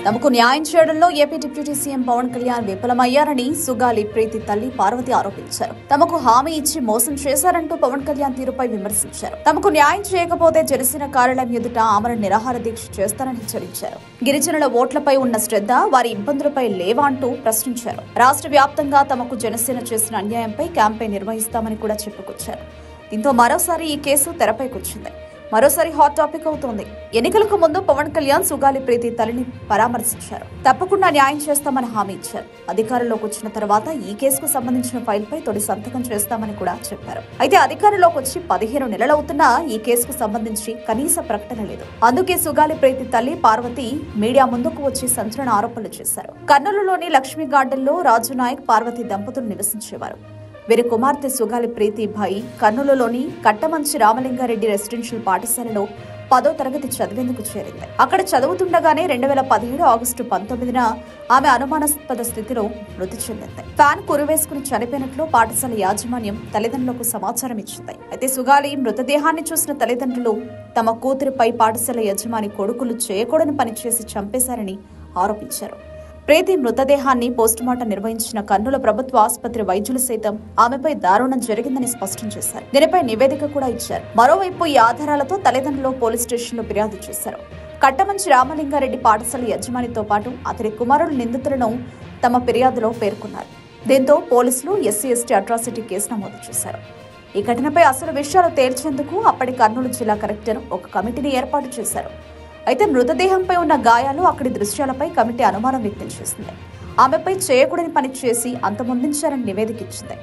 తమకు న్యాయం చేయడంలో AP deputy CM Pawan Kalyan విఫలమయ్యారని సుగాలి ప్రీతి తల్లి పార్వతి ఆరోపించారు. తమకు హామీ ఇచ్చి మోసం చేశారంటూ పవన్ కళ్యాణ్ తీరుపై విమర్శించారు. తమకు న్యాయం చేయకపోతే జనసేన కార్యాలయం ఎదుట ఆమరణ నిరాహార దీక్ష చేస్తారని హెచ్చరించారు. గిరిజనుల ఓట్లపై ఉన్న శ్రద్ధ వారి ఇబ్బందులపై లేవా అంటూ ప్రశ్నించారు. రాష్ట్ర వ్యాప్తంగా తమకు జనసేన చేసిన అన్యాయంపై క్యాంపెయిన్ నిర్వహిస్తామని కూడా చెప్పుకొచ్చారు. దీంతో మరోసారి ఈ కేసు తెరపైకొచ్చింది. మరోసారి హాట్ టాపిక్ అవుతోంది. ఎన్నికలకు ముందు పవన్ కళ్యాణ్ సుగాలి ప్రీతి తల్లిని పరామర్శించారు. తప్పకుండా న్యాయం చేస్తామని హామీ ఇచ్చారు. అధికారంలోకి వచ్చిన తర్వాత ఈ కేసుకు సంబంధించిన ఫైల్ పై తొలి సంతకం చేస్తామని కూడా చెప్పారు. అయితే అధికారంలోకి వచ్చి 15 నెలలవుతున్నా ఈ కేసుకు సంబంధించి కనీస ప్రకటన లేదు. అందుకే సుగాలి ప్రీతి తల్లి పార్వతి మీడియా ముందుకు వచ్చి సంచలన ఆరోపణలు చేశారు. కర్నూలులోని లక్ష్మీ గార్డెన్ లో రాజు నాయక్ పార్వతి దంపతులు నివసించేవారు. వీరి కుమార్తె సుగాలి ప్రీతి భాయి కర్నూలులోని కట్టమంచి రామలింగారెడ్డి రెసిడెన్షియల్ పాఠశాలలో 10వ తరగతి చదివేందుకు చేరింది. అక్కడ చదువుతుండగానే 2017 ఆగస్టు 19న ఆమె అనుమానాస్పద స్థితిలో మృతి చెందింది. ఫ్యాన్ కురివేసుకుని చనిపోయినట్లు పాఠశాల యాజమాన్యం తల్లిదండ్రులకు సమాచారం ఇచ్చింది. అయితే సుగాలి మృతదేహాన్ని చూసిన తల్లిదండ్రులు తమ కూతురిపై పాఠశాల యజమాని కొడుకులు చేయకూడని పని చేసి చంపేశారని ఆరోపించారు. ప్రీతి మృతదేహాన్ని పోస్టుమార్టం నిర్వహించిన కర్నూలు ప్రభుత్వ ఆసుపత్రి వైద్యులు సైతం ఆమెపై దారుణం జరిగిందని స్పష్టం చేశారు. దీనిపై నివేదిక కూడా ఇచ్చారు. మరోవైపు ఈ ఆధారాలతో తల్లిదండ్రులు పోలీస్ స్టేషన్లో ఫిర్యాదు చేశారు. కట్టమంచి రామలింగారెడ్డి పాఠశాల యజమానితో పాటు అతడి కుమారుడు నిందితులను తమ ఫిర్యాదులో పేర్కొన్నారు. దీంతో పోలీసులు ఎస్సీ/ఎస్టీ అట్రాసిటీ కేసు నమోదు చేశారు. ఈ ఘటనపై అసలు విషయాలు తేల్చేందుకు అప్పటి కర్నూలు జిల్లా కలెక్టర్ ఒక కమిటీని ఏర్పాటు చేశారు. అయితే మృతదేహంపై ఉన్న గాయాలు, అక్కడి దృశ్యాలపై కమిటీ అనుమానం వ్యక్తం చేసింది. ఆమెపై చేయకూడని పని చేసి అంతమొందించారని నివేదిక ఇచ్చింది.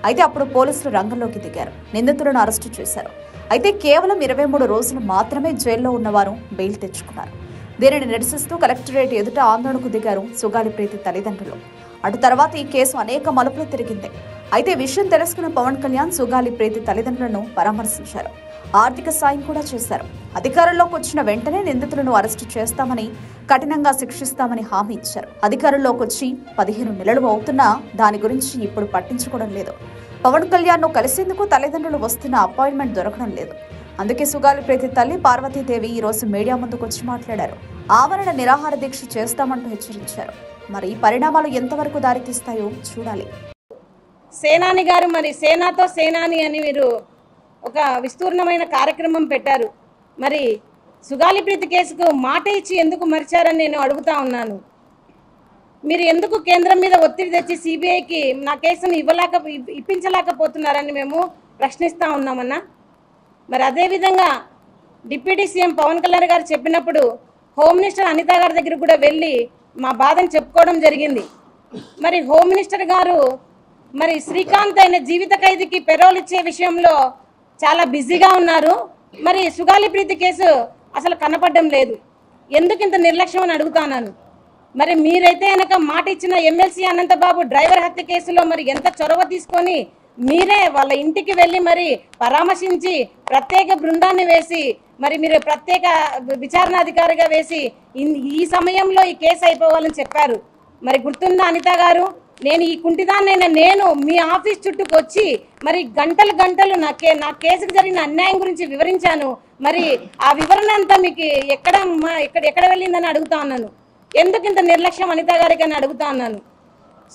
అయితే అప్పుడు పోలీసులు రంగంలోకి దిగారు. నిందితులను అరెస్టు చేశారు. అయితే కేవలం 23 రోజులు మాత్రమే జైల్లో ఉన్నవారు బెయిల్ తెచ్చుకున్నారు. దీనిని నిరసిస్తూ కలెక్టరేట్ ఎదుట ఆందోళనకు దిగారు సుగాలి ప్రీతి తల్లిదండ్రులు. అటు తర్వాత ఈ కేసు అనేక మలుపులు తిరిగింది. అయితే విషయం తెలుసుకున్న పవన్ కళ్యాణ్ సుగాలి ప్రీతి తల్లిదండ్రులను పరామర్శించారు. ఆర్థిక సాయం కూడా చేశారు. అధికారంలోకి వచ్చిన వెంటనే నిందితులను అరెస్టు చేస్తామని, కఠినంగా శిక్షిస్తామని హామీ ఇచ్చారు. అధికారంలోకి వచ్చి 15 నెలలు అవుతున్నా దాని గురించి ఇప్పుడు పట్టించుకోవడం లేదు. పవన్ కళ్యాణ్ ను కలిసేందుకు తల్లిదండ్రులు వస్తున్న అపాయింట్మెంట్ దొరకడం లేదు. అందుకే సుగాలి ప్రీతి తల్లి పార్వతీదేవి ఈ రోజు మీడియా ముందుకు వచ్చి మాట్లాడారు. ఆమరణ నిరాహార దీక్ష చేస్తామంటూ హెచ్చరించారు. మరి ఈ పరిణామాలు ఎంతవరకు దారితీస్తాయో చూడాలి. సేనాని గారు మరి సేనాతో సేనాని అని మీరు ఒక విస్తూర్ణమైన కార్యక్రమం పెట్టారు. మరి సుగాలి ప్రీతి కేసుకు మాట ఇచ్చి ఎందుకు మరిచారని నేను అడుగుతా ఉన్నాను. మీరు ఎందుకు కేంద్రం మీద ఒత్తిడి తెచ్చి సిబిఐకి నా కేసును ఇప్పించలేకపోతున్నారని మేము ప్రశ్నిస్తూ ఉన్నామన్నా. మరి అదేవిధంగా డిప్యూటీ సీఎం పవన్ కళ్యాణ్ గారు చెప్పినప్పుడు హోమ్ మినిస్టర్ అనిత గారి దగ్గర కూడా వెళ్ళి మా బాధను చెప్పుకోవడం జరిగింది. మరి హోమ్ మినిస్టర్ గారు మరి శ్రీకాంత్ అయిన జీవిత ఖైదీకి పెరోల్ ఇచ్చే విషయంలో చాలా బిజీగా ఉన్నారు. మరి సుగాలి ప్రీతి కేసు అసలు కనపడడం లేదు. ఎందుకు ఇంత నిర్లక్ష్యం అని అడుగుతాను. మరి మీరైతే కనుక మాట ఇచ్చిన ఎమ్మెల్సీ అనంతబాబు డ్రైవర్ హత్య కేసులో మరి ఎంత చొరవ తీసుకొని మీరే వాళ్ళ ఇంటికి వెళ్ళి మరి పరామర్శించి ప్రత్యేక బృందాన్ని వేసి మరి మీరు ప్రత్యేక విచారణాధికారిగా వేసి ఈ సమయంలో ఈ కేసు అయిపోవాలని చెప్పారు. మరి గుర్తుందా అనిత గారు? నేను ఈ కుంటిదాన్నైనా నేను మీ ఆఫీస్ చుట్టూకు వచ్చి మరి గంటలు నా కేసుకు జరిగిన అన్యాయం గురించి వివరించాను. మరి ఆ వివరణ అంతా మీకు ఎక్కడ వెళ్ళిందని అడుగుతా ఉన్నాను. ఎందుకు ఇంత నిర్లక్ష్యం అనిత గారికి అని అడుగుతా ఉన్నాను.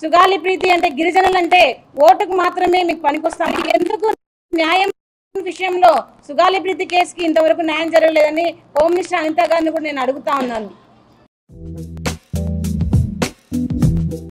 సుగాలి ప్రీతి అంటే గిరిజనులు అంటే ఓటుకు మాత్రమే మీకు పనికొస్తాను. ఎందుకు న్యాయం విషయంలో సుగాలి ప్రీతి కేసుకి ఇంతవరకు న్యాయం జరగలేదని హోమ్ మినిస్టర్ అనిత గారిని కూడా నేను అడుగుతా ఉన్నాను.